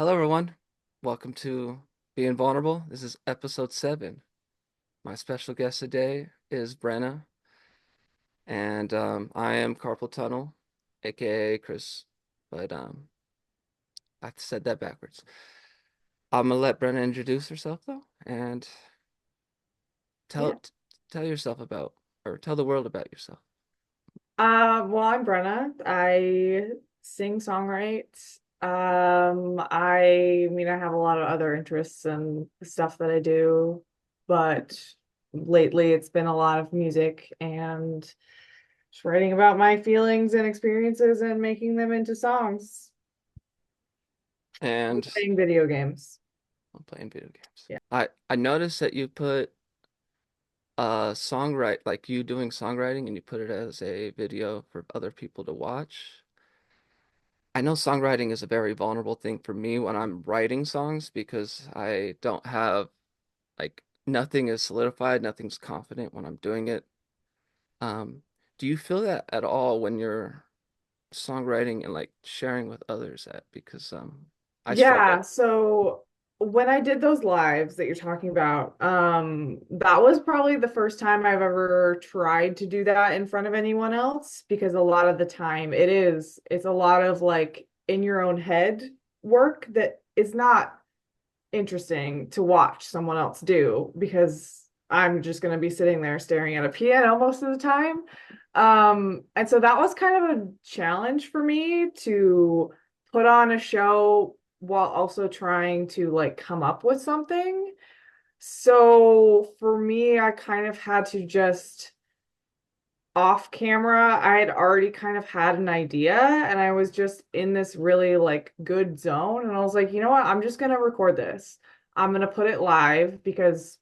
Hello, everyone. Welcome to Being Vulnerable. This is episode 7. My special guest today is Brenna, and I am Carpal Tunnel, aka Chris, but I said that backwards. I'm gonna let Brenna introduce herself though, and tell Yeah. t- tell yourself about, or tell the world about yourself. Well, I'm Brenna. I sing, songwrite. I have a lot of other interests and stuff that I do, but lately it's been a lot of music and just writing about my feelings and experiences and making them into songs. And Playing video games. I'm playing video games. Yeah. I noticed that you put songwrite like you doing songwriting, and you put it as a video for other people to watch. I know songwriting is a very vulnerable thing for me when I'm writing songs because I don't have like nothing is solidified, nothing's confident when I'm doing it. Um, do you feel that at all when you're songwriting and like sharing with others that because I Yeah, struggle. so when I did those lives that you're talking about, that was probably the first time I've ever tried to do that in front of anyone else because a lot of the time it's a lot of like in your own head work that is not interesting to watch someone else do because I'm just going to be sitting there staring at a piano most of the time. And so that was kind of a challenge for me to put on a show while also trying to like come up with something. So for me, I kind of had to just off camera, I had already kind of had an idea and I was just in this really like good zone. And I was like, you know what? I'm just going to record this. I'm going to put it live because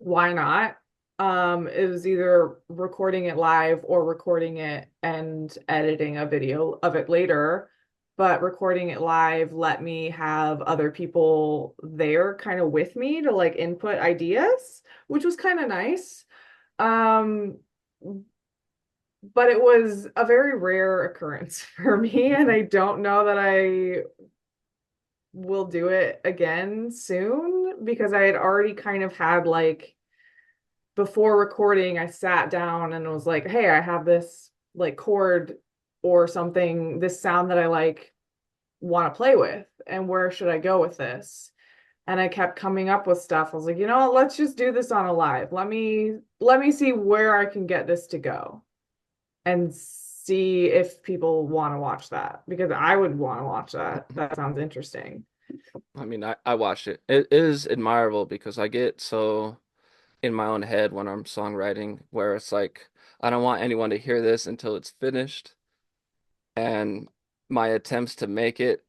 why not? It was either recording it live or recording it and editing a video of it later. But recording it live let me have other people there kind of with me to like input ideas, which was kind of nice. Um, but it was a very rare occurrence for me, and I don't know that I will do it again soon because I had already kind of had like before recording, I sat down and was like, hey, I have this like chord or something, this sound that I like want to play with, and where should I go with this? And I kept coming up with stuff. I was like, you know what, let's just do this on a live. Let me see where I can get this to go and see if people want to watch that because I would want to watch that. That sounds interesting. I mean, I watched it. It is admirable because I get so in my own head when I'm songwriting where it's like I don't want anyone to hear this until it's finished, and my attempts to make it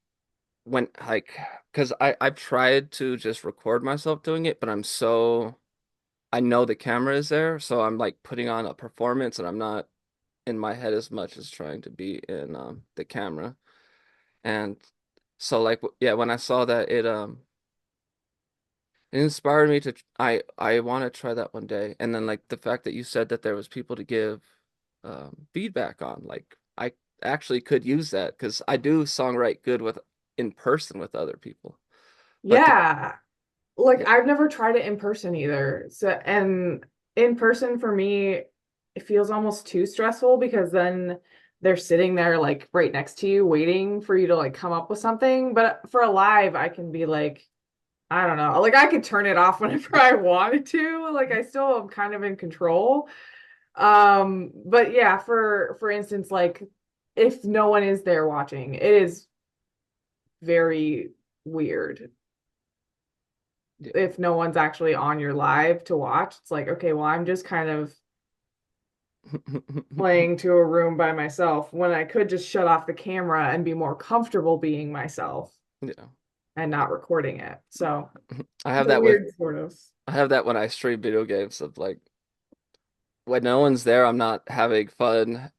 when like because I've tried to just record myself doing it, but I know the camera is there, so I'm like putting on a performance and I'm not in my head as much as trying to be in the camera. And so like yeah, when I saw that it inspired me to I want to try that one day. And then like the fact that you said that there was people to give feedback on, like I actually could use that because I do songwrite good with in person with other people. But to Yeah. Like yeah, I've never tried it in person either. So, and in person for me, it feels almost too stressful because then they're sitting there like right next to you waiting for you to like come up with something. But for a live, I can be like, I don't know, like I could turn it off whenever I wanted to. Like I still am kind of in control. But yeah, for instance, like if no one is there watching, it is very weird yeah. if no one's actually on your live to watch. It's like, okay, well, I'm just kind of playing to a room by myself when I could just shut off the camera and be more comfortable being myself Yeah. and not recording it. So I it's have a that with weird sort of. I have that when I stream video games of like when no one's there, I'm not having fun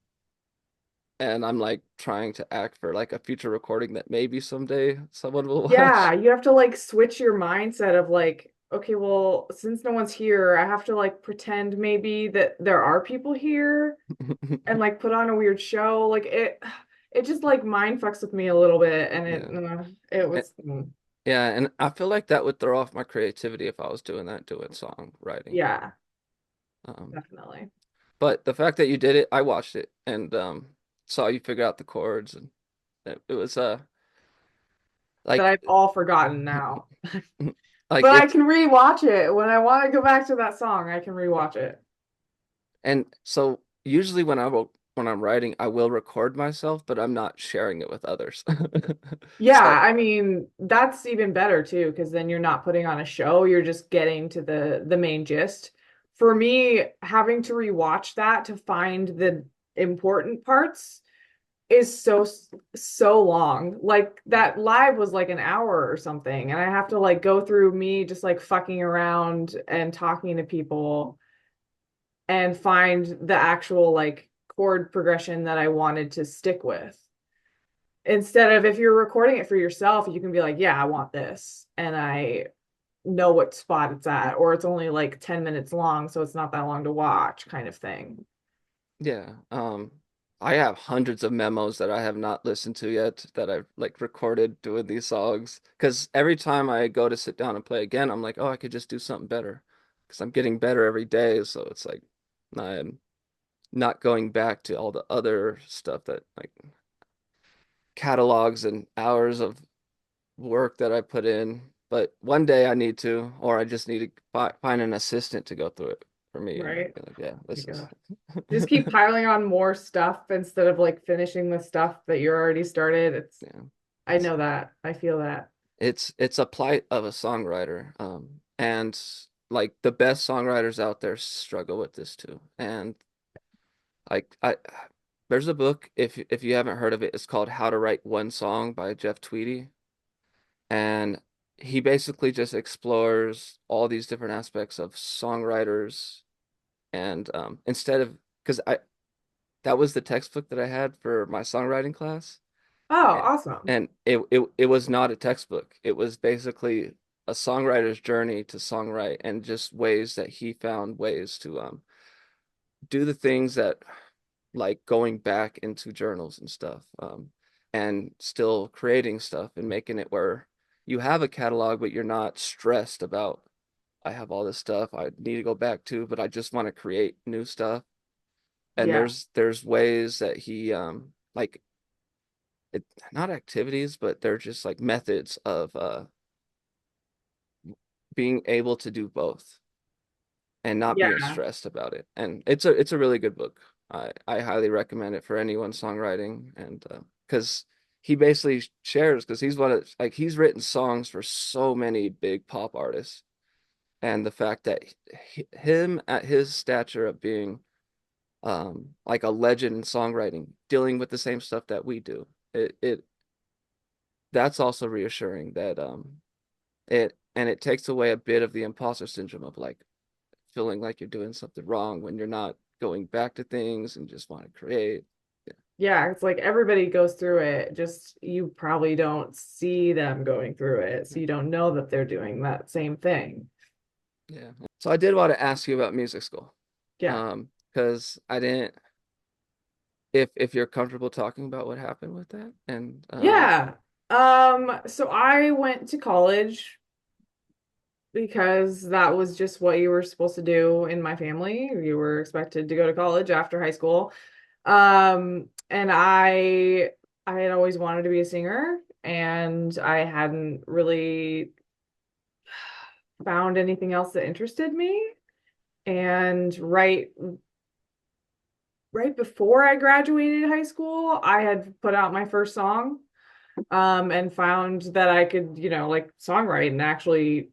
and I'm like trying to act for like a future recording that maybe someday someone will Yeah, watch. you have to like switch your mindset of like, okay, well, since no one's here, I have to like pretend maybe that there are people here and like put on a weird show. Like it just like mind fucks with me a little bit, and Yeah. it Eh, was Yeah, and I feel like that would throw off my creativity if I was doing that, doing songwriting. yeah, Um, definitely. but the fact that you did it, I watched it and saw you figure out the chords, and it was That like I've all forgotten now. like But I it's can rewatch it when I want to go back to that song. I can rewatch it. and so usually when I'm writing, I will record myself, but I'm not sharing it with others. Yeah, So I mean, that's even better too, because then you're not putting on a show, you're just getting to the main gist. For me, having to rewatch that to find the important parts is so long. Like that live was like an hour or something, and I have to like go through me just like fucking around and talking to people and find the actual like chord progression that I wanted to stick with. Instead of if you're recording it for yourself, you can be like, yeah, I want this. And I know what spot it's at, or it's only like 10 minutes long, so it's not that long to watch, kind of thing. yeah, I have hundreds of memos that I have not listened to yet that I've like recorded doing these songs. Because every time I go to sit down and play again, I'm like, oh, I could just do something better. Because I'm getting better every day, so it's like I'm not going back to all the other stuff that like catalogs and hours of work that I put in. But one day I need to, or I just need to find an assistant to go through it for me and Right? be like, yeah, My this is, God. Just keep piling on more stuff instead of like finishing the stuff that you're already started. yeah, I it's know that. I feel that. it's a plight of a songwriter. And like the best songwriters out there struggle with this too. And like there's a book if you haven't heard of it, it's called How to Write One Song by Jeff Tweedy. And he basically just explores all these different aspects of songwriters. And instead of, because I that was the textbook that I had for my songwriting class, Oh, and awesome. it was not a textbook. It was basically a songwriter's journey to songwrite and just ways that he found ways to do the things that like going back into journals and stuff, and still creating stuff and making it where you have a catalog, but you're not stressed about, I have all this stuff I need to go back to, but I just want to create new stuff. And Yeah. there's ways that he like it, not activities, but they're just like methods of being able to do both and not being Yeah. stressed about it. And it's a really good book. I highly recommend it for anyone songwriting, and because he basically shares, because he's one of like he's written songs for so many big pop artists, and the fact that him at his stature of being like a legend in songwriting, dealing with the same stuff that we do, it that's also reassuring that it takes away a bit of the imposter syndrome of like feeling like you're doing something wrong when you're not going back to things and just want to create. Yeah. Yeah, it's like everybody goes through it. Just you probably don't see them going through it, so you don't know that they're doing that same thing. Yeah. So I did want to ask you about music school. Yeah. Because I didn't, if you're comfortable talking about what happened with that, and Yeah. So I went to college because that was just what you were supposed to do in my family. You were expected to go to college after high school. And I had always wanted to be a singer, and I hadn't really found anything else that interested me. And right before I graduated high school, I had put out my first song, and found that I could, like songwrite and actually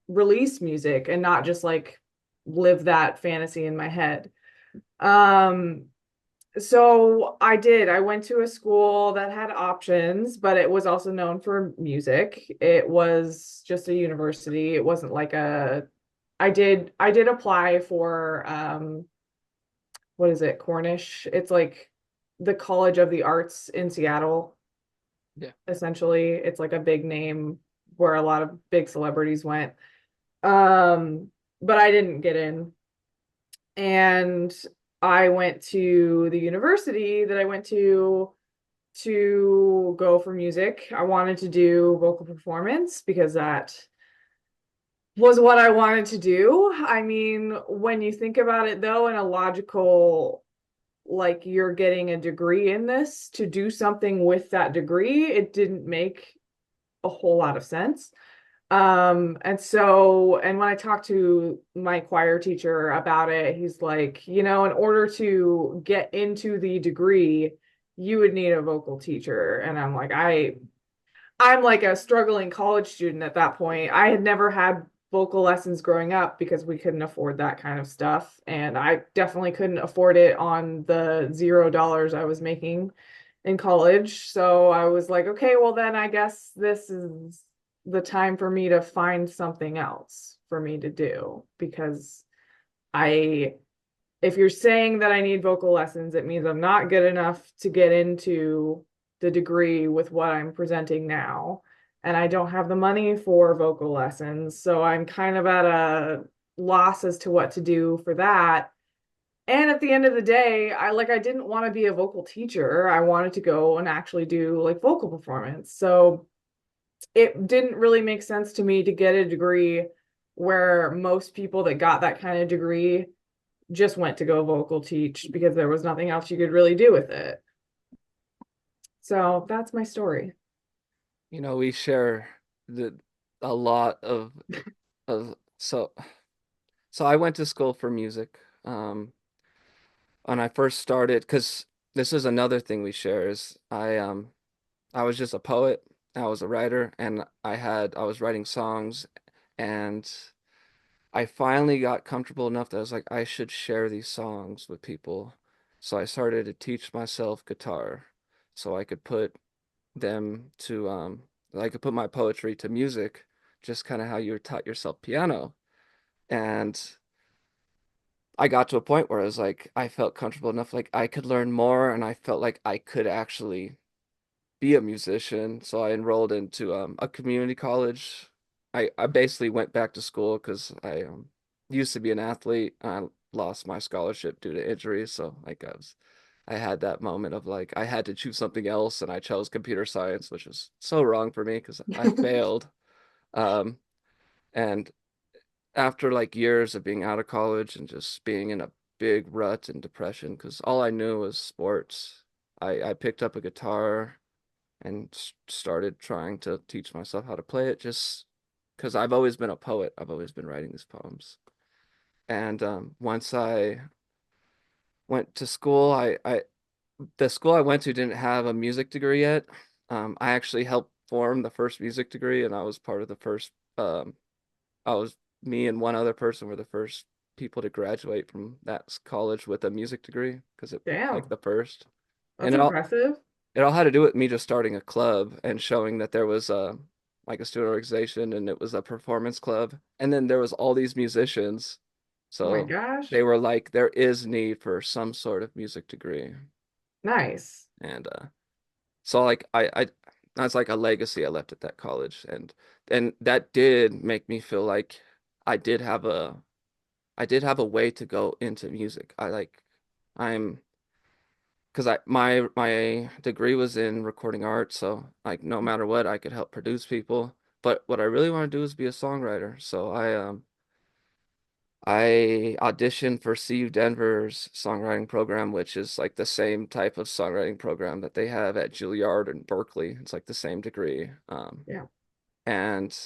release music and not just like live that fantasy in my head. Um, so I did. I went to a school that had options, but it was also known for music. It was just a university. It wasn't like a I did apply for what is it? Cornish. It's like the College of the Arts in Seattle, yeah. essentially. It's like a big name where a lot of big celebrities went. Um, but I didn't get in. And I went to the university that I went to. to go for music. I wanted to do vocal performance because that was what I wanted to do. I mean, when you think about it though, in a logical, like you're getting a degree in this to do something with that degree, it didn't make a whole lot of sense. And when I talked to my choir teacher about it, he's like, in order to get into the degree, you would need a vocal teacher. And I'm like a struggling college student at that point. I had never had vocal lessons growing up because we couldn't afford that kind of stuff. And I definitely couldn't afford it on the $0 I was making in college. So I was like, okay, well, then I guess this is the time for me to find something else for me to do because I if you're saying that I need vocal lessons, it means I'm not good enough to get into the degree with what I'm presenting now. And I don't have the money for vocal lessons. So I'm kind of at a loss as to what to do for that. And at the end of the day, I didn't want to be a vocal teacher. I wanted to go and actually do like vocal performance. So it didn't really make sense to me to get a degree where most people that got that kind of degree just went to go vocal teach because there was nothing else you could really do with it. So that's my story. We share the a lot of so I went to school for music. When I first started, because this is another thing we share is I was just a poet, I was a writer, and I was writing songs, and I finally got comfortable enough that I was like, I should share these songs with people. So I started to teach myself guitar so I could put them to I could put my poetry to music, just kind of how you taught yourself piano. And I got to a point where I was like, I felt comfortable enough, like I could learn more, and I felt like I could actually be a musician. So I enrolled into a community college. I basically went back to school because I used to be an athlete. And I lost my scholarship due to injury. So like I had that moment of like I had to choose something else, and I chose computer science, which is so wrong for me because I failed. Um, and after like years of being out of college and just being in a big rut and depression, because all I knew was sports, I picked up a guitar and started trying to teach myself how to play it just because I've always been a poet. I've always been writing these poems. And once I went to school, the school I went to didn't have a music degree yet. I actually helped form the first music degree, and I was part of the first. I was Me and one other person were the first people to graduate from that college with a music degree because it like Damn, the first, that's and impressive. it all had to do with me just starting a club and showing that there was a like a student organization and it was a performance club. And then there was all these musicians. Oh my So they gosh. were like, there is need for some sort of music degree. Nice. And so like I that's like a legacy I left at that college. And that did make me feel like I did have a I did have a way to go into music. I'm because my degree was in recording art, so like no matter what, I could help produce people. But what I really want to do is be a songwriter. So I auditioned for CU Denver's songwriting program, which is like the same type of songwriting program that they have at Juilliard and Berkeley. It's like the same degree. Yeah. And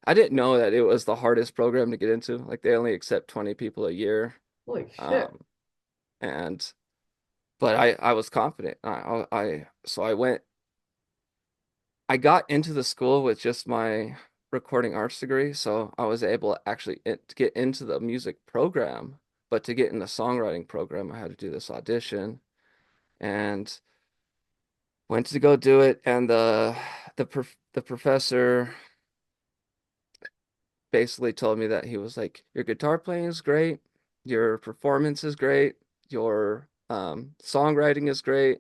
I didn't know that it was the hardest program to get into. Like they only accept 20 people a year. Holy shit. Um, and but I was confident. So I got into the school with just my recording arts degree, so I was able to actually to get into the music program. But to get in the songwriting program, I had to do this audition and went to go do it. And the professor basically told me that he was like, "Your guitar playing is great, your performance is great, your songwriting is great."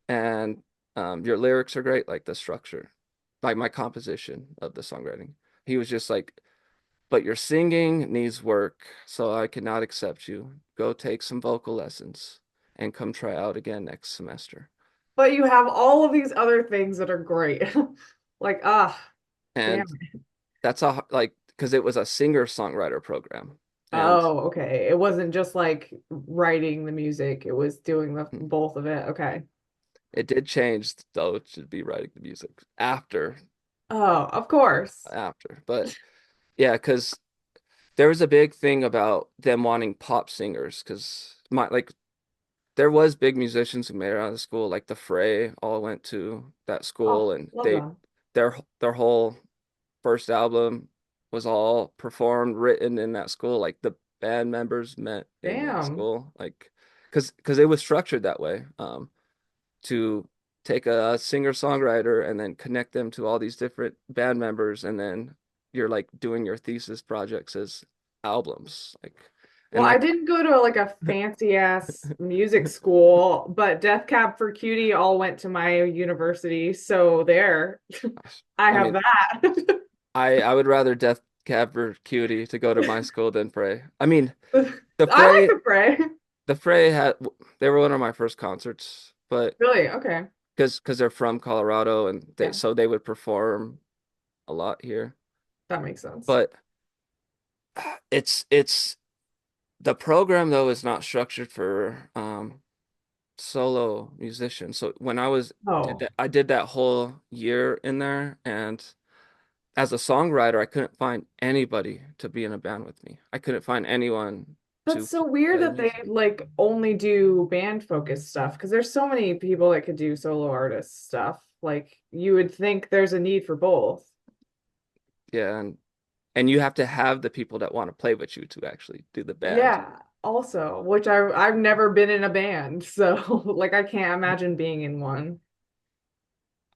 And your lyrics are great, like the structure, like my composition of the songwriting. He was just like, but your singing needs work, so I cannot accept you. Go take some vocal lessons and come try out again next semester. But you have all of these other things that are great. Like, damn. And that's a like because it was a singer-songwriter program. And Oh, okay. It wasn't just like writing the music, it was doing the hmm, both of it. Okay. it did change though to be writing the music Oh, of course. after. But yeah, because there was a big thing about them wanting pop singers because my like there was big musicians who made it out of the school, like the Fray all went to that school Oh, and love them. their whole first album was all performed, written in that school. Like the band members met in that Damn. school, like because it was structured that way, to take a singer-songwriter and then connect them to all these different band members, and then you're like doing your thesis projects as albums, like Well, and I like didn't go to like a fancy ass music school, but Death Cab for Cutie all went to my university. So there, I I have mean, that. I would rather Death Cab for Cutie to go to my school than Fray. I mean, I the like Fray the fray. the Fray had they were one of my first concerts, but Really? Okay. because they're from Colorado and Yeah, they would perform a lot here. that makes sense. But it's the program though is not structured for solo musicians. So when Oh, I did that whole year in there, and as a songwriter, I couldn't find anybody to be in a band with me. I couldn't find anyone that's to so weird play the that they music. like only do band focused stuff because there's so many people that could do solo artist stuff. Like you would think there's a need for both. Yeah, and you have to have the people that want to play with you to actually do the band. Yeah, also, which I've never been in a band, so like I can't imagine being in one.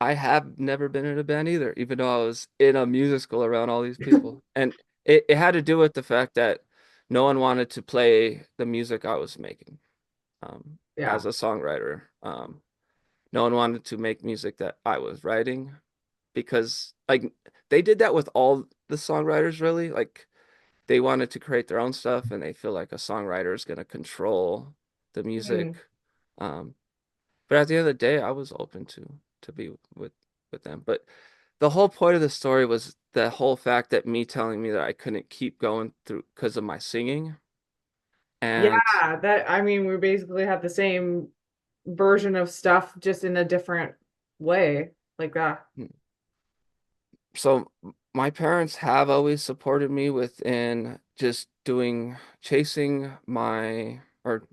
I have never been in a band either, even though I was in a music school around all these people. And it had to do with the fact that no one wanted to play the music I was making, Yeah. as a songwriter. No one wanted to make music that I was writing because like they did that with all the songwriters really. Like they wanted to create their own stuff and they feel like a songwriter is going to control the music. Mm. Um, but at the end of the day, I was open to be with them. But the whole point of the story was the whole fact that me telling me that I couldn't keep going through because of my singing. And Yeah, that I mean, we basically have the same version of stuff just in a different way, like that. so my parents have always supported me within just chasing or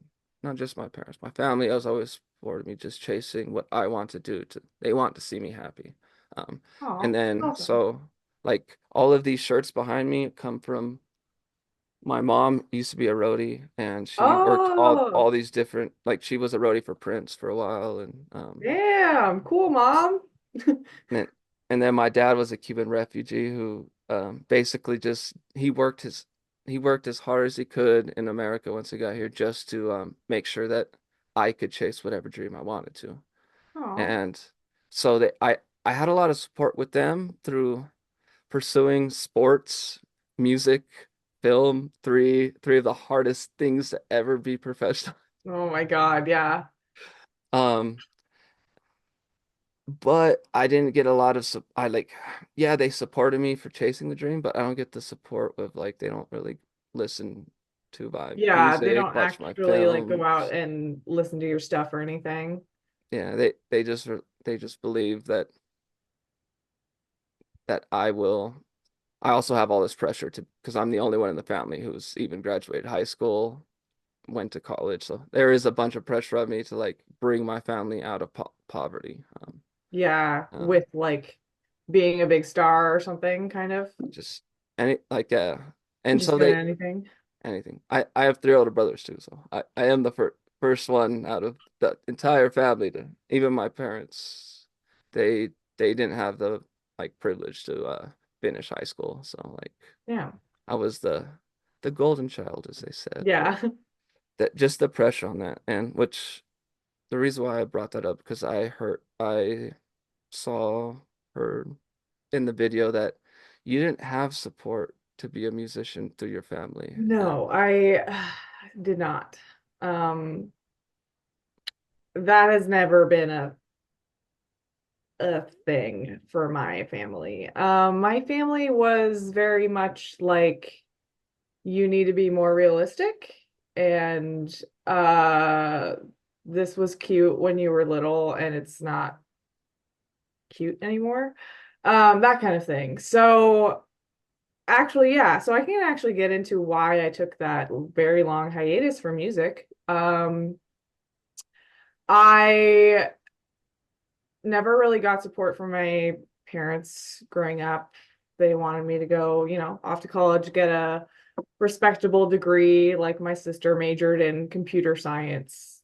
not just my parents, my family has always supported me just chasing what I want to do they want to see me happy. Um, and Oh, then, awesome. so like all of these shirts behind me come from my mom used to be a roadie and she worked Oh, all these different, like she was a roadie for Prince for a while. damn, cool, mom. And then, and then my dad was a Cuban refugee who basically just he worked as hard as he could in America once he got here just to make sure that I could chase whatever dream I wanted to. Oh, And so I had a lot of support with them through pursuing sports, music, film, three of the hardest things to ever be professional. oh my God, yeah. Um, but I didn't get a lot of I like yeah, they supported me for chasing the dream, but I don't get the support with like they don't really listen to my Yeah, they music, don't watch my actually like go out films. and listen to your stuff or anything. Yeah, they just believe that I also have all this pressure to because I'm the only one in the family who's even graduated high school, went to college. So there is a bunch of pressure on me to like bring my family out of poverty. Yeah, Um, with like being a big star or something, kind of. just any like and Just so doing they anything. anything. I have three older brothers too, so I am the first one out of the entire family to even my parents. They they didn't have the like privilege to finish high school, so like Yeah. I was the golden child, as they said. But Yeah. that just the pressure on that, and which the reason why I brought that up because I saw her in the video that you didn't have support to be a musician through your family, and No, I did not. Um, that has never been a a thing for my family. My family was very much like you need to be more realistic and uh this was cute when you were little and it's not cute anymore. That kind of thing. So actually, yeah, so I can actually get into why I took that very long hiatus from music. I never really got support from my parents growing up. They wanted me to go, off to college, get a respectable degree. Like my sister majored in computer science,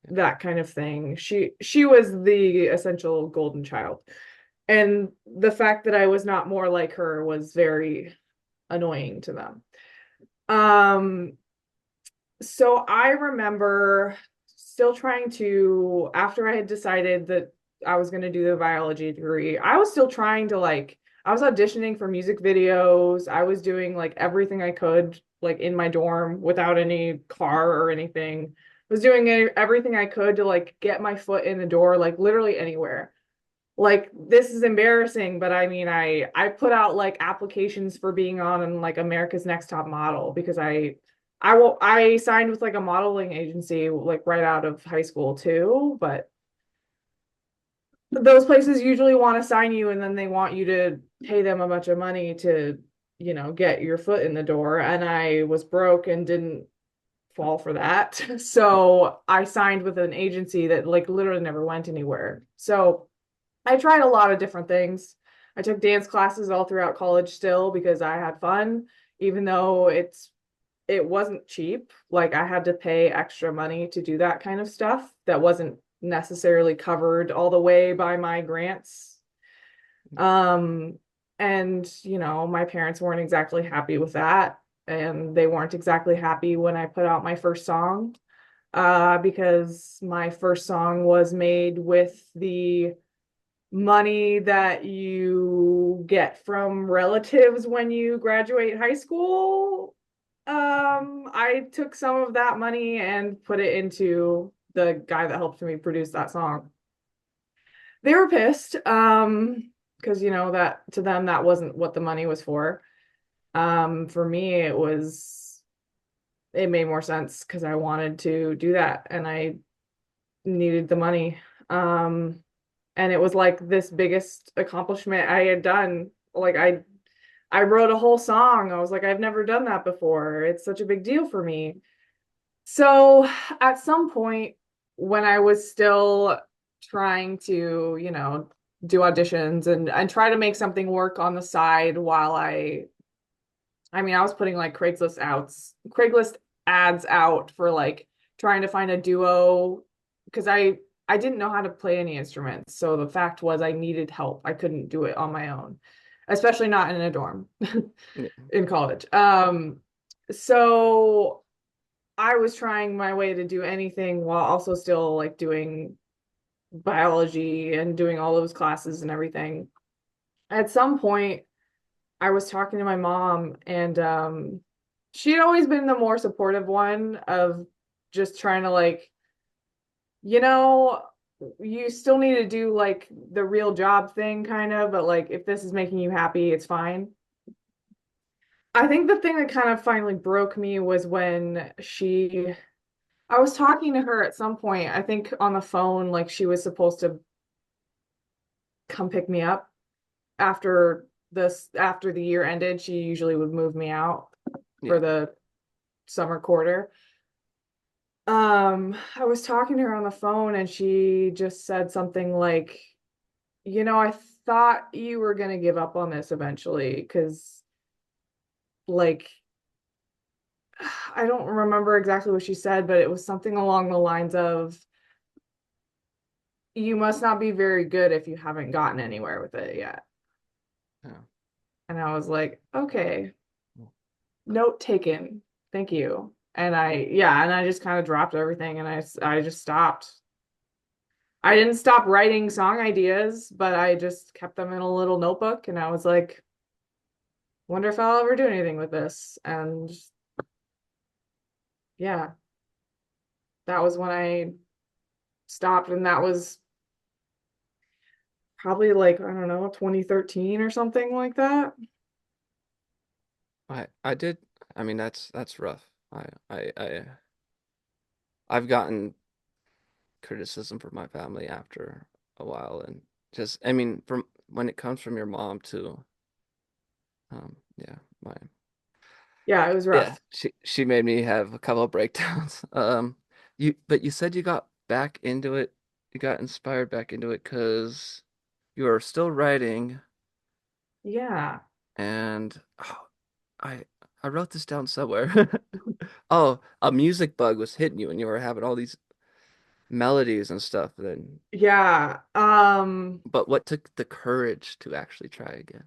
that kind of thing. She was the essential golden child. And the fact that I was not more like her was very annoying to them. Um, so I remember still trying to, after I had decided that I was going to do the biology degree, I was still trying to I was auditioning for music videos. I was doing like everything I could, like in my dorm without any car or anything. I was doing everything I could to like get my foot in the door, like literally anywhere. Like this is embarrassing, but I mean, I put out like applications for being on like America's Next Top Model because I signed with like a modeling agency like right out of high school too, but those places usually want to sign you and then they want you to pay them a bunch of money to, get your foot in the door. And I was broke and didn't fall for that. So I signed with an agency that like literally never went anywhere. So I tried a lot of different things. I took dance classes all throughout college still because I had fun, even though it wasn't cheap. Like I had to pay extra money to do that kind of stuff that wasn't necessarily covered all the way by my grants. Um, and my parents weren't exactly happy with that, and they weren't exactly happy when I put out my first song, because my first song was made with the money that you get from relatives when you graduate high school. I took some of that money and put it into the guy that helped me produce that song. They were pissed, because that to them that wasn't what the money was for. For me it made more sense because I wanted to do that and I needed the money. And it was like this biggest accomplishment I had done. Like I wrote a whole song. I was like, I've never done that before. It's such a big deal for me. So at some point when I was still trying to, do auditions and try to make something work on the side while I mean, I was putting like Craigslist ads out for like trying to find a duo because I didn't know how to play any instruments. So the fact was I needed help. I couldn't do it on my own, especially not in a dorm Yeah. in college. So I was trying my way to do anything while also still like doing biology and doing all those classes and everything. At some point, I was talking to my mom, and she'd always been the more supportive one of just trying to like, you know, you still need to do like the real job thing kind of, but like if this is making you happy, it's fine. I think the thing that kind of finally broke me was when I was talking to her at some point, I think on the phone, like she was supposed to come pick me up after the year ended. She usually would move me out for Yeah. the summer quarter. I was talking to her on the phone and she just said something like, I thought you were gonna give up on this eventually, because like I don't remember exactly what she said, but it was something along the lines of, you must not be very good if you haven't gotten anywhere with it yet. Yeah. And I was like, okay, note taken. Thank you. And I just kind of dropped everything and I just stopped. I didn't stop writing song ideas, but I just kept them in a little notebook and I was like, wonder if I'll ever do anything with this. And yeah, that was when I stopped, and that was probably like, I don't know, 2013 or something like that. I did. I mean, that's rough. I've gotten criticism from my family after a while, and just I mean, from when it comes from your mom too. Yeah, my Yeah, it was yeah, rough. she made me have a couple of breakdowns. You said you got back into it. You got inspired back into it because you are still writing, Yeah. and oh, I I wrote this down somewhere. Oh, a music bug was hitting you, and you were having all these melodies and stuff. Then, Yeah. but what took the courage to actually try again?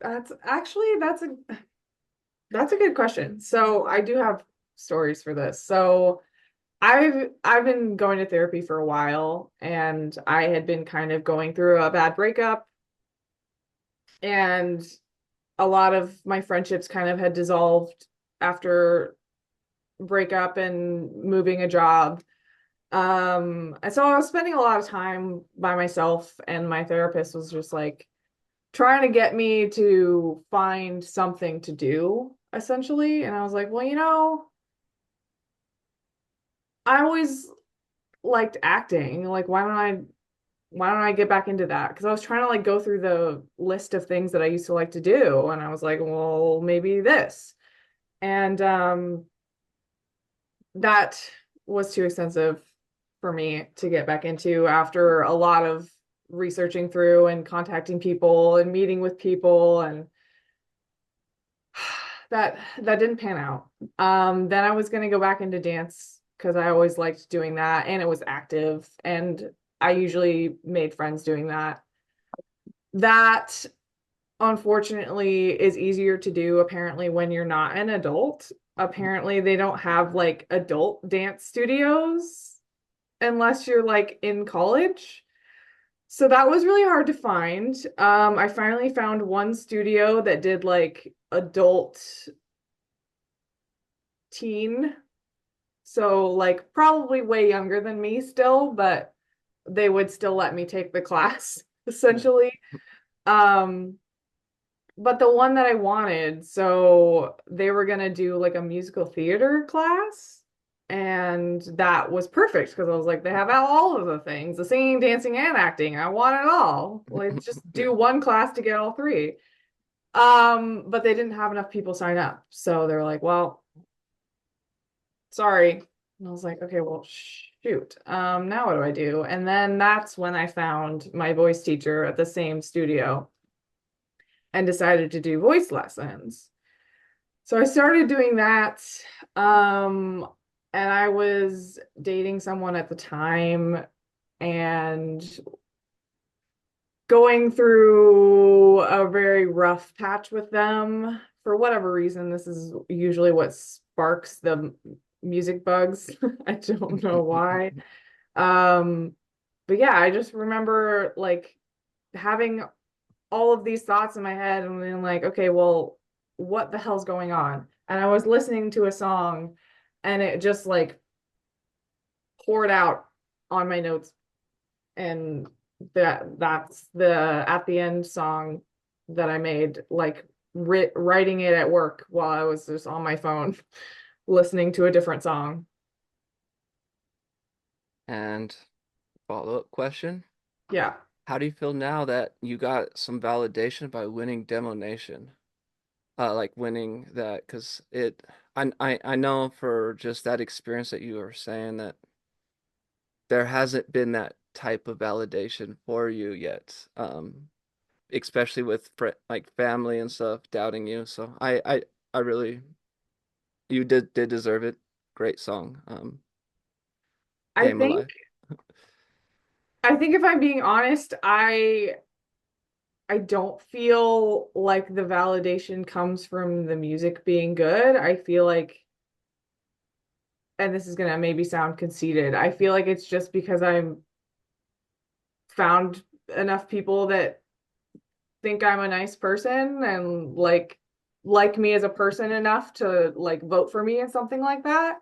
That's actually that's a good question. So I do have stories for this. So I've been going to therapy for a while, and I had been kind of going through a bad breakup, and a lot of my friendships kind of had dissolved after breakup and moving a job. And so I was spending a lot of time by myself, and my therapist was just like trying to get me to find something to do, essentially. And I was like, well, I always liked acting. Like, why don't I get back into that? Because I was trying to like go through the list of things that I used to like to do, and I was like, well, maybe this. And that was too expensive for me to get back into after a lot of researching through and contacting people and meeting with people, and that didn't pan out. Then I was going to go back into dance because I always liked doing that, and it was active, and I usually made friends doing that. That unfortunately is easier to do apparently when you're not an adult. Apparently they don't have like adult dance studios unless you're like in college. So that was really hard to find. I finally found one studio that did like adult teen. So like probably way younger than me still, but they would still let me take the class Yeah. essentially. Um, but the one that I wanted, so they were gonna do like a musical theater class, and that was perfect because I was like, they have all of the things, the singing, dancing, and acting. I want it all. Like just Yeah. do one class to get all three. But they didn't have enough people sign up. So they were like, well, sorry. And I was like, okay, well, shoot. Now what do I do? And then that's when I found my voice teacher at the same studio and decided to do voice lessons. So I started doing that. Um, and I was dating someone at the time and going through a very rough patch with them. For whatever reason, this is usually what sparks the music bugs. I don't know why. Um, but yeah, I just remember like having all of these thoughts in my head and being like, okay, well, what the hell's going on? And I was listening to a song and it just like poured out on my notes, and that's the at the end song that I made, like writing it at work while I was just on my phone listening to a different song. And follow-up question. Yeah. How do you feel now that you got some validation by winning Demo Nation? Like winning that, because I know for just that experience that you were saying that there hasn't been that type of validation for you yet. Especially with like family and stuff doubting you. So I really you did deserve it. Great song. I Game think Alive. I think if I'm being honest, I don't feel like the validation comes from the music being good. I feel like, and this is gonna maybe sound conceited, I feel like it's just because I'm found enough people that think I'm a nice person and like me as a person enough to like vote for me and something like that.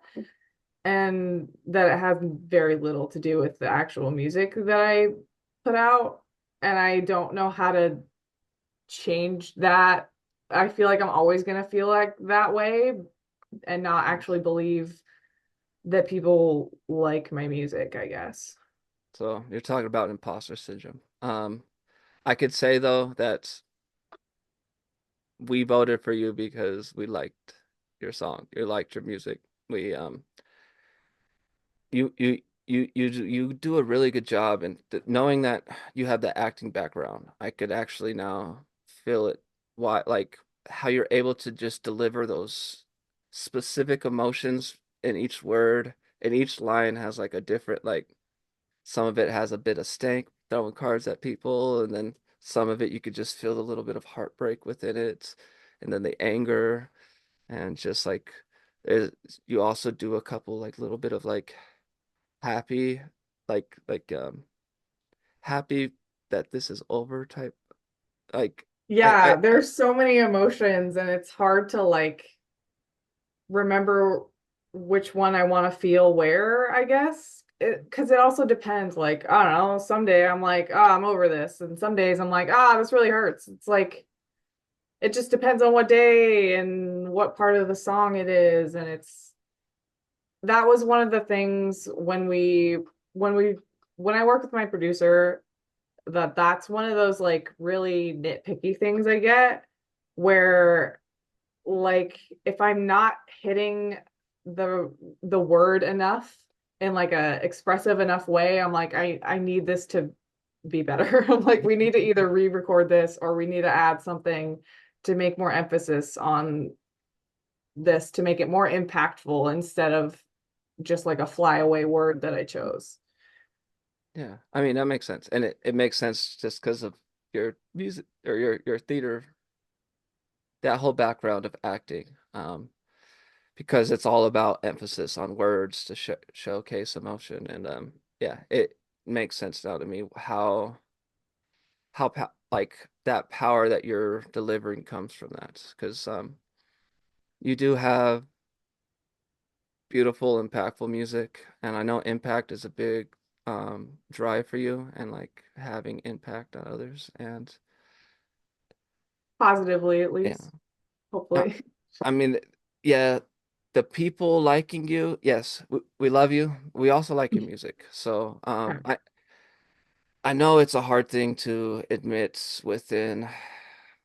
And that it has very little to do with the actual music that I put out, and I don't know how to change that. I feel like I'm always going to feel like that way and not actually believe that people like my music, I guess. So you're talking about imposter syndrome. I could say though that we voted for you because we liked your song. You liked your music. We you do a really good job, and knowing that you have the acting background, I could actually now feel it. Why, like how you're able to just deliver those specific emotions in each word, and each line has like a different like some of it has a bit of stank throwing cards at people, and then some of it you could just feel a little bit of heartbreak within it, and then the anger, and just like it, you also do a couple like little bit of like happy, like happy that this is over type. Like Yeah, there's so many emotions and it's hard to like remember which one I want to feel where, I guess. Because it also depends. Like, I don't know, someday I'm like, oh, I'm over this. And some days I'm like, ah, this really hurts. It's like, it just depends on what day and what part of the song it is. And that was one of the things when we, when I work with my producer, that's one of those like really nitpicky things I get where like if I'm not hitting the the word enough in like a expressive enough way, I'm like I need this to be better. I'm like we need to either re-record this or we need to add something to make more emphasis on this to make it more impactful instead of just like a flyaway word that I chose. yeah, I mean that makes sense, and it makes sense just because of your music or your theater, that whole background of acting. Because it's all about emphasis on words to showcase emotion, and yeah, it makes sense now to me how like that power that you're delivering comes from that, because you do have beautiful, impactful music, and I know impact is a big drive for you, and like having impact on others, and Positively at yeah, least, I, hopefully. I mean, yeah, the people liking you, yes, we love you. We also like your music, so I know it's a hard thing to admit within.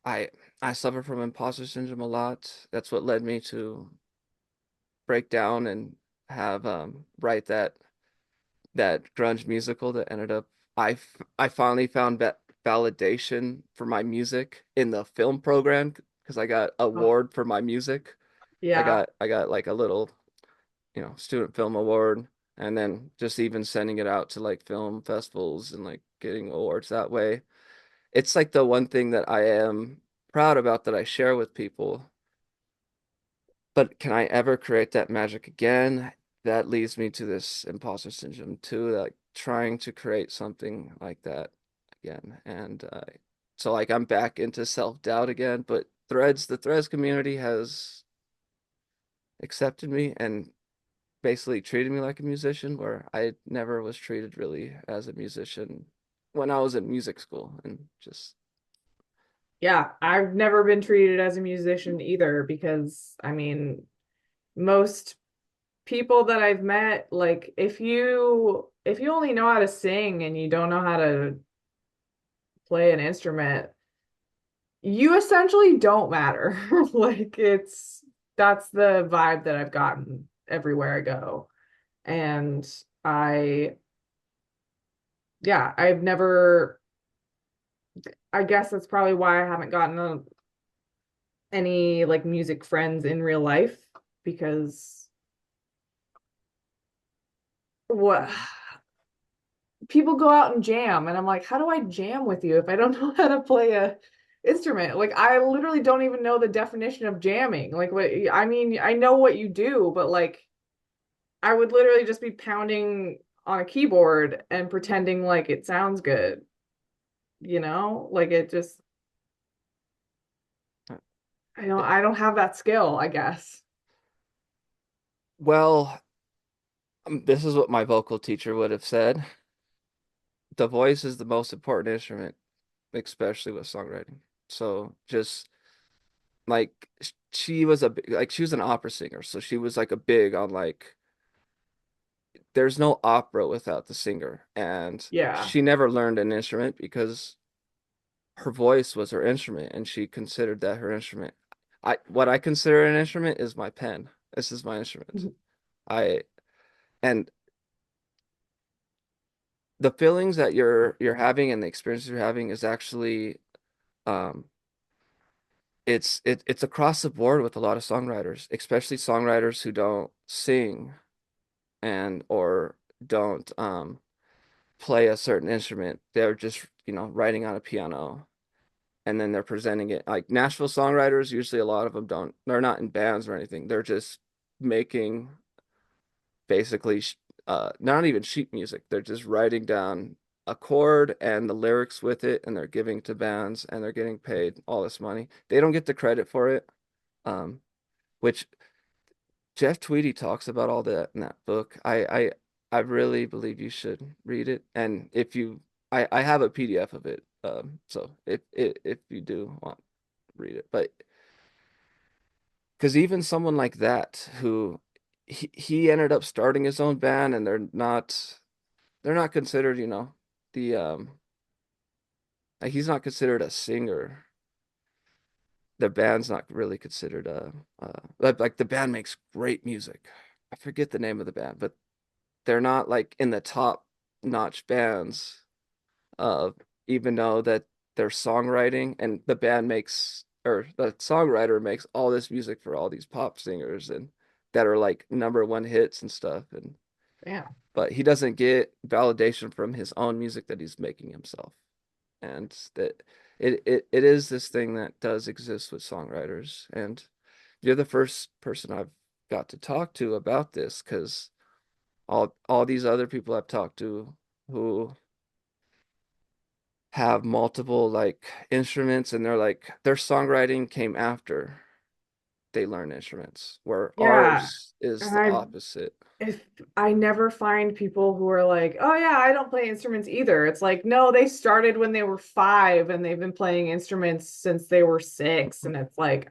I I suffer from imposter syndrome a lot. That's what led me to break down and have write that grunge musical that ended up I finally found that validation for my music in the film program because I got Oh, award for my music. yeah. I got like a little, student film award, and then just even sending it out to like film festivals and like getting awards that way. It's like the one thing that I am proud about that I share with people. But can I ever create that magic again? That leads me to this imposter syndrome too, like trying to create something like that again. And so like I'm back into self-doubt again, but the Threads community has accepted me and basically treated me like a musician, where I never was treated really as a musician when I was in music school, and just Yeah, I've never been treated as a musician either because I mean, most people that I've met, like if you only know how to sing and you don't know how to play an instrument, you essentially don't matter. Like that's the vibe that I've gotten everywhere I go. And I yeah, I've never I guess that's probably why I haven't gotten any like music friends in real life because what people go out and jam and I'm like, how do I jam with you if I don't know how to play a instrument? Like I literally don't even know the definition of jamming. Like what I mean, I know what you do, but like I would literally just be pounding on a keyboard and pretending like it sounds good, you know? Like it just yeah. I don't have that skill, I guess. Well, this is what my vocal teacher would have said. the voice is the most important instrument, especially with songwriting. So just like she was like she was an opera singer, so she was like a big on like there's no opera without the singer, and Yeah. she never learned an instrument because her voice was her instrument, and she considered that her instrument. I what I consider an instrument is my pen. This is my instrument. I and the feelings that you're having and the experiences you're having is actually um it's across the board with a lot of songwriters, especially songwriters who don't sing and or don't play a certain instrument. They're just, writing on a piano and then they're presenting it. Like Nashville songwriters, usually a lot of them don't, they're not in bands or anything. They're just making basically not even sheet music. They're just writing down a chord and the lyrics with it and they're giving to bands and they're getting paid all this money. They don't get the credit for it. Um, which Jeff Tweedy talks about all that in that book. I really believe you should read it. And if you I have a PDF of it. So if you do want read it. But because even someone like that who he ended up starting his own band and they're not considered, the like he's not considered a singer. The band's not really considered like the band makes great music. I forget the name of the band, but they're not like in the top notch bands, uh, even though that their songwriting and the band makes or the songwriter makes all this music for all these pop singers and that are like number one hits and stuff. And Damn. but he doesn't get validation from his own music that he's making himself. And that it is this thing that does exist with songwriters. And you're the first person I've got to talk to about this because all these other people I've talked to who have multiple like instruments and they're like their songwriting came after they learn instruments, where Yeah. ours is And the opposite. if I never find people who are like, oh yeah, I don't play instruments either. It's like, no, they started when they were 5 and they've been playing instruments since they were 6. And it's like,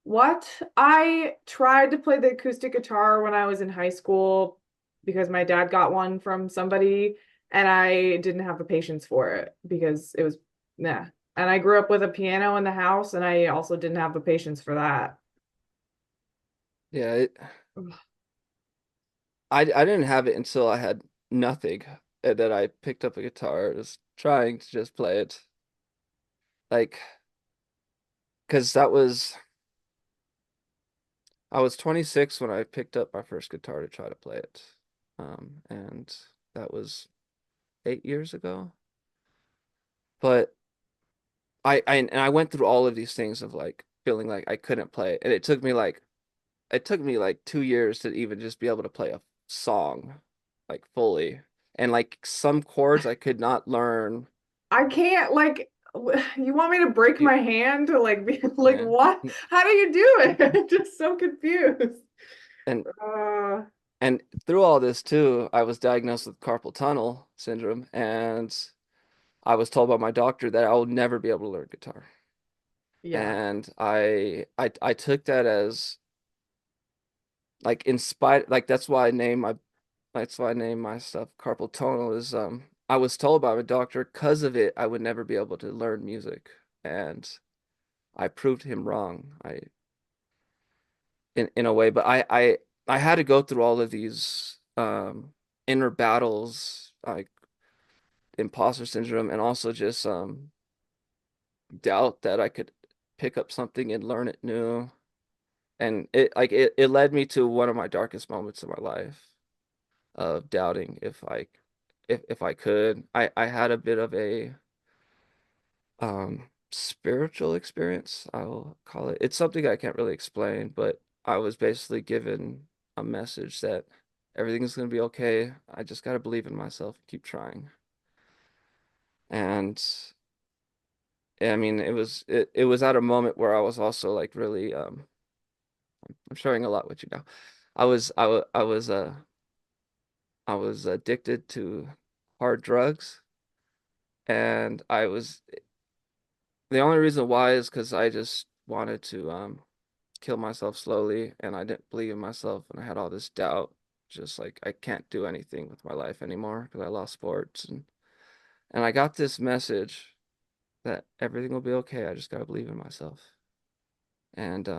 what? I tried to play the acoustic guitar when I was in high school because my dad got one from somebody and I didn't have the patience for it because it was, nah. And I grew up with a piano in the house and I also didn't have the patience for that. Yeah, I didn't have it until I had nothing and then I picked up a guitar, was trying to just play it like because I was 26 when I picked up my first guitar to try to play it. And that was 8 years ago. But I went through all of these things of like feeling like I couldn't play. And it took me like 2 years to even just be able to play a song like fully. And like some chords I could not learn. I can't like you want me to break You, my hand to like be like yeah. what? How do you do it? I'm just so confused. And Uh and through all this too, I was diagnosed with carpal tunnel syndrome and I was told by my doctor that I will never be able to learn guitar. yeah. And I took that as like in spite like that's why I named my stuff carpal tunnel is I was told by my doctor because of it I would never be able to learn music and I proved him wrong. I in a way, but I had to go through all of these inner battles like imposter syndrome and also just doubt that I could pick up something and learn it new. And it led me to one of my darkest moments in my life of doubting if I could. I had a bit of a spiritual experience, I'll call it. It's something I can't really explain, but I was basically given a message that everything's gonna be okay. I just gotta believe in myself and keep trying. And I mean, it was at a moment where I was also like really I'm sharing a lot with you now. I was I was addicted to hard drugs, and I was the only reason why is because I just wanted to kill myself slowly, and I didn't believe in myself, and I had all this doubt, just like I can't do anything with my life anymore because I lost sports, and I got this message that everything will be okay. I just gotta believe in myself, and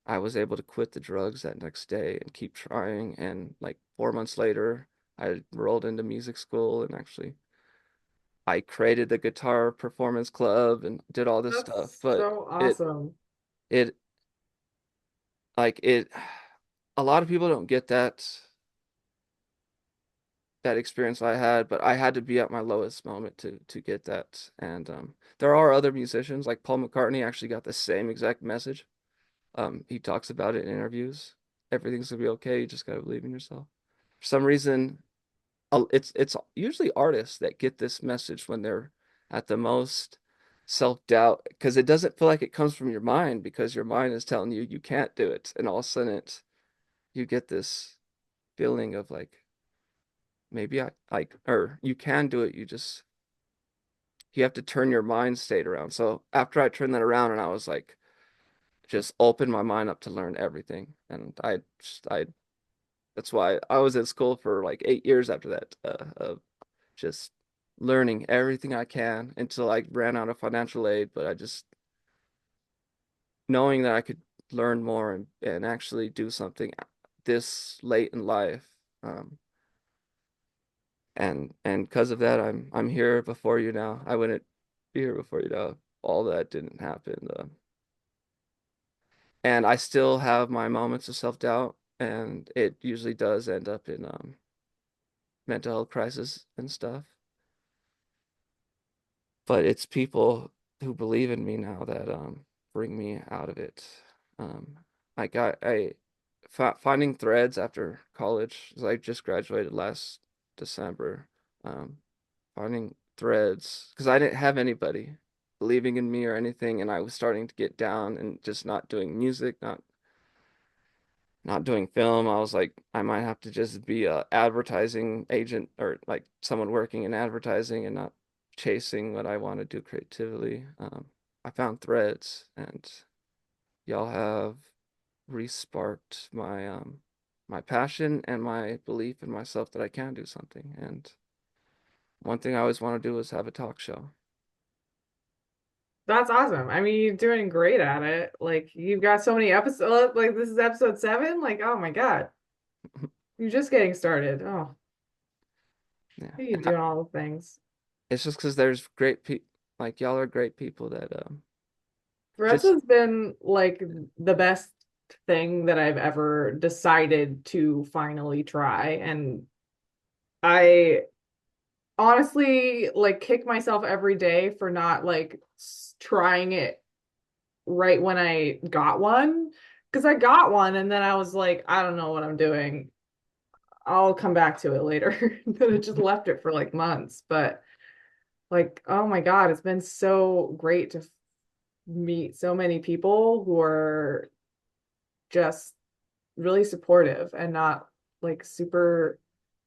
I was able to quit the drugs that next day and keep trying, and like 4 months later, I rolled into music school and actually I created the guitar performance club and did all this stuff, That's but so it awesome. it like it a lot of people don't get that experience I had, but I had to be at my lowest moment to get that. And there are other musicians like Paul McCartney actually got the same exact message. He talks about it in interviews. Everything's gonna be okay. You just gotta believe in yourself. For some reason, it's usually artists that get this message when they're at the most self-doubt because it doesn't feel like it comes from your mind because your mind is telling you you can't do it, and all of a sudden you get this feeling of like maybe I like or you can do it. You have to turn your mind state around. So after I turned that around and I was like just opened my mind up to learn everything, and I that's why I was at school for like 8 years after that, just learning everything I can until I ran out of financial aid. But I just knowing that I could learn more and actually do something this late in life. Um, and because of that, I'm here before you now. I wouldn't be here before you now. All that didn't happen. And I still have my moments of self-doubt, and it usually does end up in mental health crisis and stuff. But it's people who believe in me now that bring me out of it. Um, I finding threads after college, 'cause I just graduated last December. Um, Finding threads because I didn't have anybody believing in me or anything, and I was starting to get down and just not doing music, not doing film. I was like, I might have to just be a advertising agent or like someone working in advertising and not chasing what I want to do creatively. I found threads, and y'all have re-sparked my passion and my belief in myself that I can do something. And one thing I always want to do is have a talk show. That's awesome. I mean, you're doing great at it. Like you've got so many episodes. Like this is episode 7. Like, oh my God. You're just getting started. Oh, Yeah, you're doing all the things. it's just because there's great people like y'all are great people that Threads just has been like the best thing that I've ever decided to finally try. And I honestly like kick myself every day for not like trying it right when I got one. Because I got one and then I was like, I don't know what I'm doing. I'll come back to it later. Then I just left it for like months. But like, oh my God, it's been so great to meet so many people who are just really supportive and not like super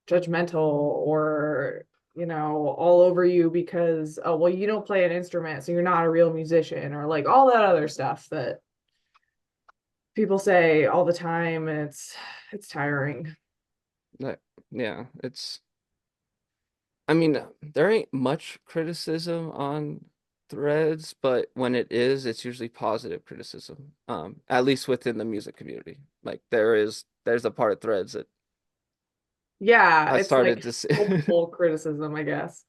judgmental or all over you because oh well you don't play an instrument so you're not a real musician or like all that other stuff that people say all the time and it's tiring. like yeah, it's I mean, there ain't much criticism on threads, but when it is, it's usually positive criticism. At least within the music community. Like there's a part of threads that Yeah, I it's like started to see. helpful criticism, I guess.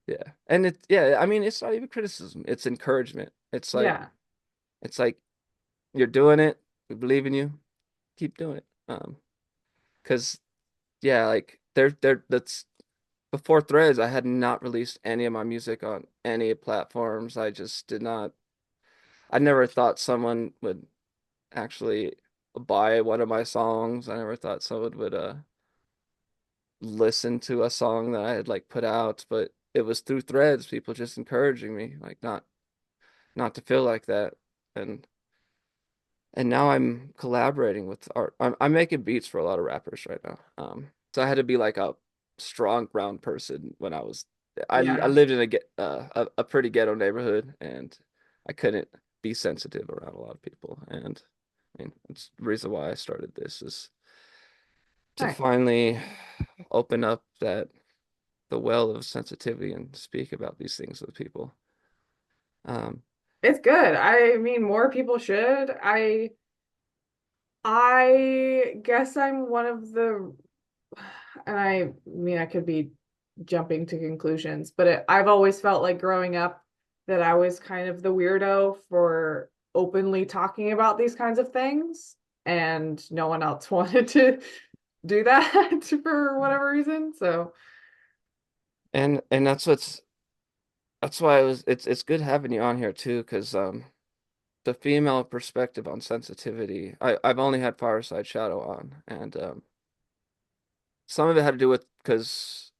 Yeah. And yeah, I mean, it's not even criticism, it's encouragement. Yeah. It's like you're doing it, we believe in you, keep doing it. 'Cause yeah, like that's before Threads, I had not released any of my music on any platforms. I just did not I never thought someone would actually buy one of my songs. I never thought someone would listen to a song that I had like put out, but it was through Threads, people just encouraging me, like not to feel like that. And and now I'm collaborating with art. I'm making beats for a lot of rappers right now. So I had to be like a strong ground person when I Yeah. lived in a pretty ghetto neighborhood, and I couldn't be sensitive around a lot of people. And I mean, that's the reason why I started this is to Nice. finally open up the well of sensitivity and speak about these things with people. Um, It's good. I mean, more people should. I guess I'm one of the, and I mean, I could be jumping to conclusions, but I've always felt like growing up that I was kind of the weirdo for openly talking about these kinds of things, and no one else wanted to do that for whatever reason. So, and that's why it's good having you on here too, because the female perspective on sensitivity. I've only had Fireside Shadow on, and some of it had to do with because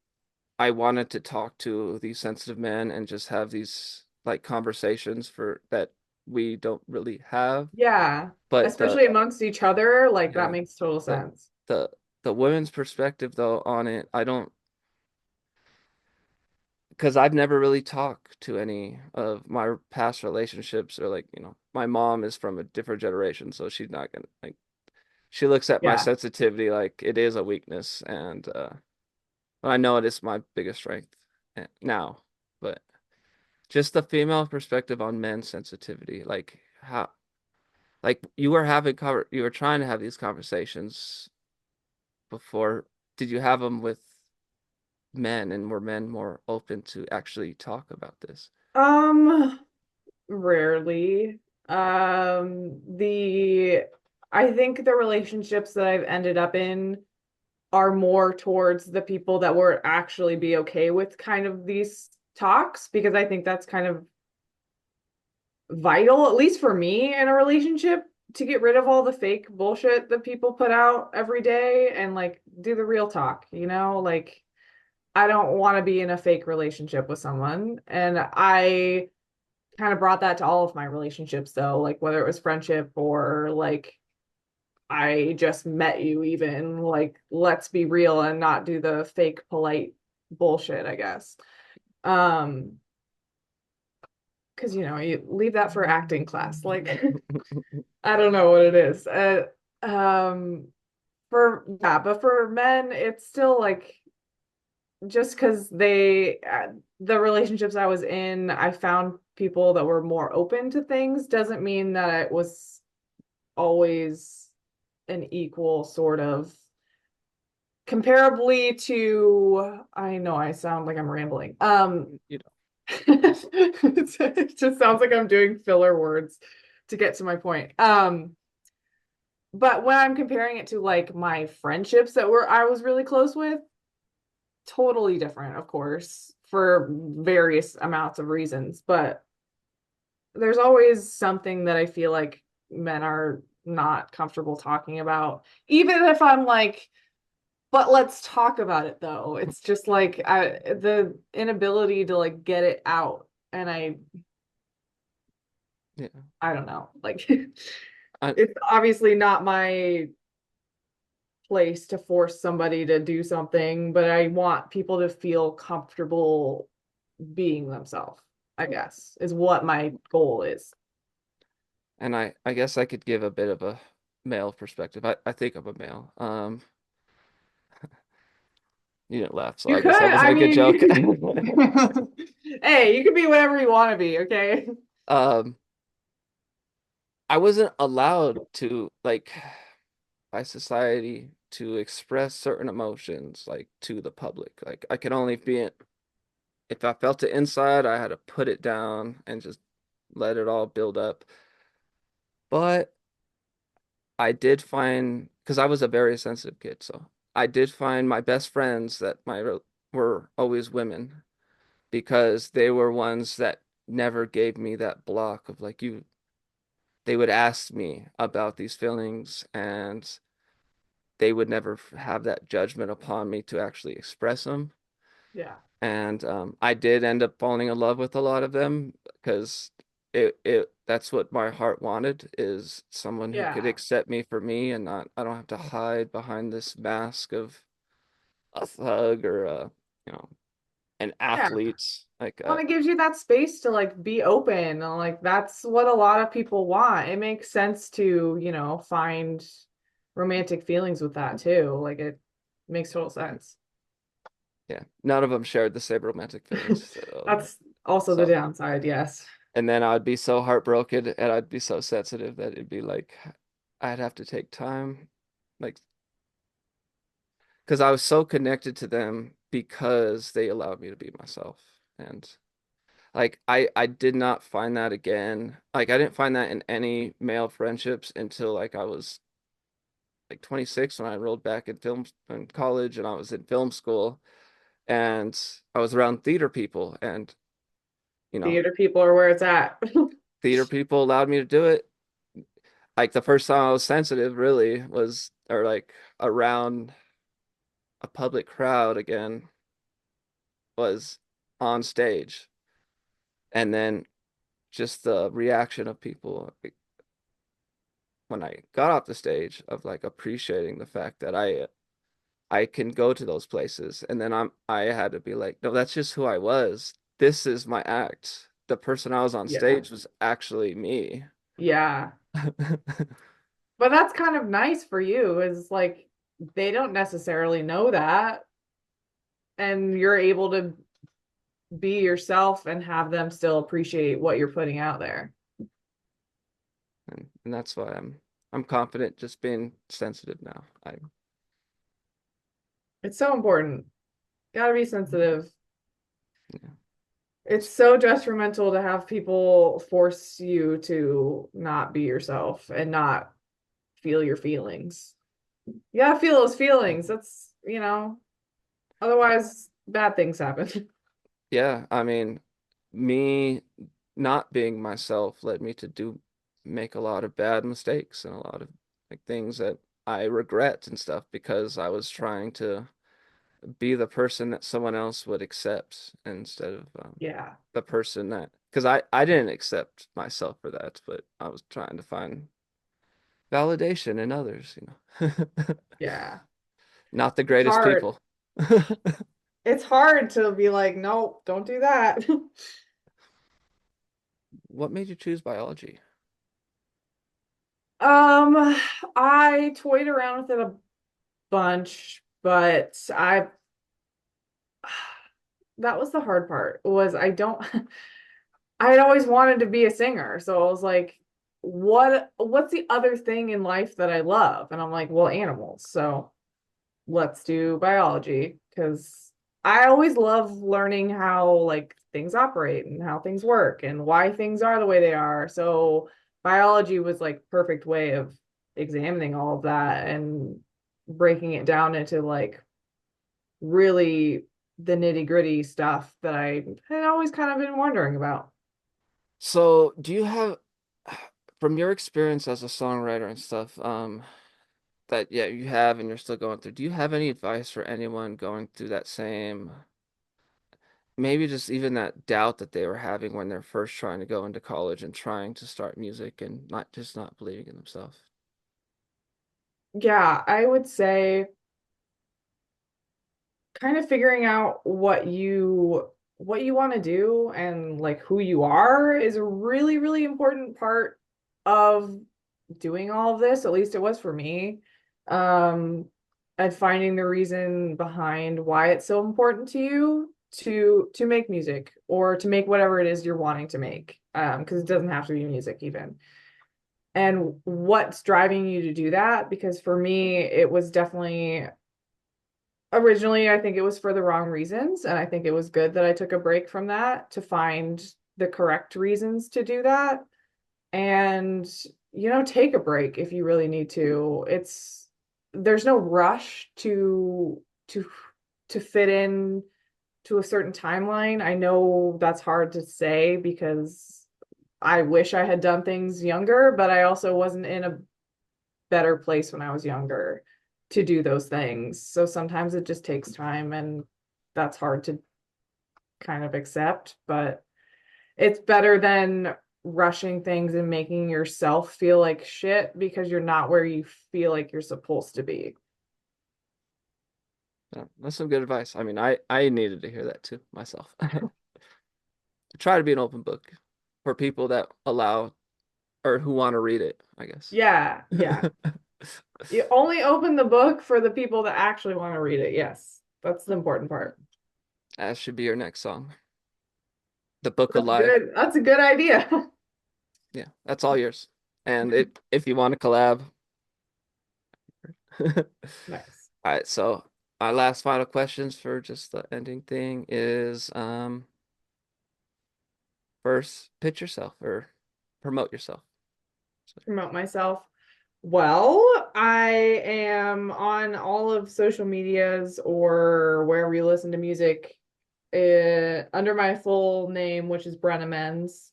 I wanted to talk to these sensitive men and just have these like conversations for that we don't really have. yeah, But especially amongst each other, like that yeah, makes total the sense. the the women's perspective though on it, I don't because I've never really talked to any of my past relationships or like, my mom is from a different generation, so she's not gonna like she looks at my Yeah. sensitivity like it is a weakness, and I know it is my biggest strength now, but just the female perspective on men's sensitivity, like how, like you were trying to have these conversations before. Did you have them with men, and were men more open to actually talk about this? Um, Rarely. The I think the relationships that I've ended up in are more towards the people that would actually be okay with kind of these talks because I think that's kind of vital, at least for me in a relationship, to get rid of all the fake bullshit that people put out every day and like do the real talk, you know? Like I don't want to be in a fake relationship with someone. And I kind of brought that to all of my relationships though, like whether it was friendship or like I just met you even, like let's be real and not do the fake polite bullshit, I guess. Um, because you leave that for acting class. Like I don't know what it is. Um but for men, it's still like just because the relationships I was in, I found people that were more open to things doesn't mean that it was always an equal sort of comparably to I know I sound like I'm rambling. You know, It just sounds like I'm doing filler words to get to my point. But when I'm comparing it to like my friendships that were I was really close with, totally different, of course, for various amounts of reasons. But there's always something that I feel like men are not comfortable talking about. Even if I'm like, but let's talk about it though. It's just like the inability to like get it out. And yeah. I don't know. Like I it's obviously not my place to force somebody to do something, but I want people to feel comfortable being themselves, I guess, is what my goal is. I guess I could give a bit of a male perspective. I think I'm a male. You didn't laugh, so You I could, guess that wasn't I a good mean, joke. hey, you could be whatever you want to be, okay? Um, I wasn't allowed to like by society to express certain emotions like to the public. Like I could only be in, if I felt it inside, I had to put it down and just let it all build up. But I did find, because I was a very sensitive kid, so I did find my best friends were always women because they were ones that never gave me that block of like they would ask me about these feelings, and they would never have that judgment upon me to actually express them. Yeah. And I did end up falling in love with a lot of them because it that's what my heart wanted, is someone who could Yeah. accept me for me and not I don't have to hide behind this mask of a thug or you know, an Yeah. athlete. Well, it gives you that space to like be open. And, like that's what a lot of people want. It makes sense to, find romantic feelings with that too. Like it makes total sense. Yeah, none of them shared the same romantic feelings. That's also the So, downside, yes. and then I'd be so heartbroken and I'd be so sensitive that it'd be like I'd have to take time, like, because I was so connected to them because they allowed me to be myself. And like I did not find that again. Like I didn't find that in any male friendships until like I was like 26 when I enrolled back in film in college and I was in film school and I was around theater people and you know Theater people are where it's at. theater people allowed me to do it. Like the first time I was sensitive really was or like around a public crowd again was on stage and then just the reaction of people like, when I got off the stage of like appreciating the fact that I can go to those places and then I had to be like no that's just who I was. This is my act. The person I was on Yeah. stage was actually me. Yeah. But that's kind of nice for you, is like they don't necessarily know that, and you're able to be yourself and have them still appreciate what you're putting out there. And that's why I'm confident just being sensitive now. I It's so important. You gotta be sensitive. yeah. It's so detrimental to have people force you to not be yourself and not feel your feelings. You gotta feel those feelings. Otherwise bad things happen. Yeah, I mean, me not being myself led me to do make a lot of bad mistakes and a lot of like things that I regret and stuff because I was trying to be the person that someone else would accept instead of Yeah. the person that because I didn't accept myself for that, but I was trying to find validation in others, you know. Yeah. Not the It's greatest hard. people. It's hard to be like, nope, don't do that. What made you choose biology? Um, I toyed around with it a bunch, but I that was the hard part, was I don't I had always wanted to be a singer. So I was like, what's the other thing in life that I love? And I'm like, well, animals. So let's do biology, because I always love learning how like things operate and how things work and why things are the way they are. So biology was like perfect way of examining all of that and breaking it down into like really the nitty-gritty stuff that I had always kind of been wondering about. So, do you have, from your experience as a songwriter and stuff, that yeah, you have and you're still going through, do you have any advice for anyone going through that same, maybe just even that doubt that they were having when they're first trying to go into college and trying to start music and not believing in themselves? Yeah, I would say kind of figuring out what you want to do and like who you are is a really, really important part of doing all of this. At least it was for me. Um, and finding the reason behind why it's so important to you to make music or to make whatever it is you're wanting to make. Because it doesn't have to be music even. And what's driving you to do that? Because for me, it was definitely originally, I think it was for the wrong reasons. And I think it was good that I took a break from that to find the correct reasons to do that. And, take a break if you really need to. There's no rush to fit in to a certain timeline. I know that's hard to say because I wish I had done things younger, but I also wasn't in a better place when I was younger to do those things. So sometimes it just takes time, and that's hard to kind of accept, but it's better than rushing things and making yourself feel like shit because you're not where you feel like you're supposed to be. That's some good advice. I mean, I needed to hear that too myself. Try to be an open book for people that allow or who want to read it, I guess. Yeah, yeah. You only open the book for the people that actually want to read it. Yes, that's the important part. That should be your next song. The Book of That's Life. good. That's a good idea. Yeah, that's all yours. And if you want to collab. Nice. All right, so my last final questions for just the ending thing is first pitch yourself or promote yourself. So, Promote myself. Well, I am on all of social medias or wherever you listen to music under my full name, which is Brenna Menz.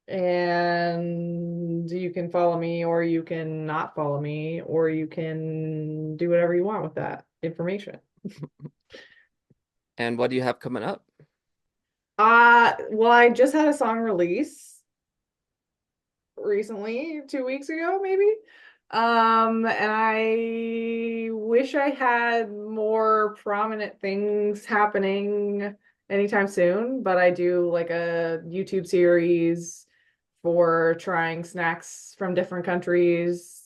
And you can follow me, or you can not follow me, or you can do whatever you want with that information. and what do you have coming up? Well, I just had a song release recently, 2 weeks ago, maybe. And I wish I had more prominent things happening anytime soon, but I do like a YouTube series for trying snacks from different countries.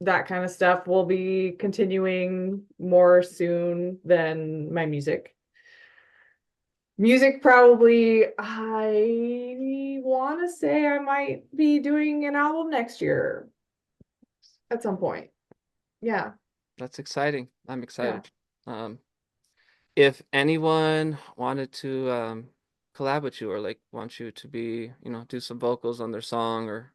That kind of stuff will be continuing more soon than my music. Music, probably, I want to say I might be doing an album next year at some point. Yeah. That's exciting. I'm Yeah. excited. Um, if anyone wanted to collab with you or like want you to be, do some vocals on their song or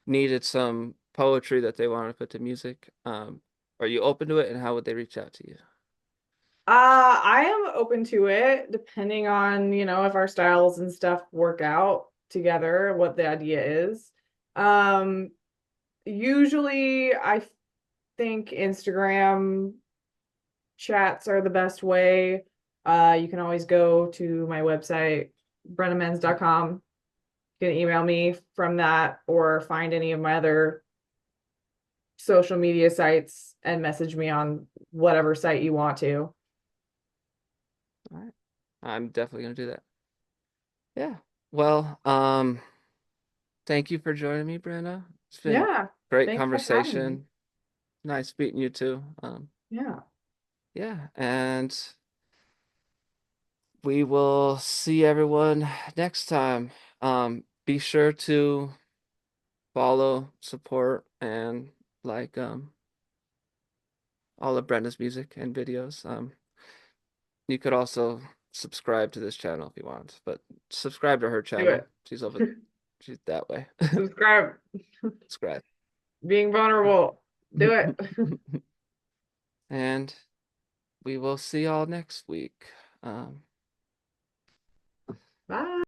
needed some poetry that they wanted to put to music, are you open to it and how would they reach out to you? I am open to it depending on, if our styles and stuff work out together, what the idea is. Um, Usually I think Instagram chats are the best way. You can always go to my website, brennamenz.com. You can email me from that or find any of my other social media sites and message me on whatever site you want to. All right. I'm definitely gonna do that. Yeah. Well, thank you for joining me, Brenna. It's been Yeah. great Thanks for having me. conversation. Nice meeting you too. Yeah. Yeah, and we will see everyone next time. Be sure to follow, support, and like all of Brenda's music and videos. You could also subscribe to this channel if you want, but subscribe to her Do channel. it. She's that way. Subscribe. Subscribe. Being vulnerable. Do it. And we will see y'all next week. Um, Bye.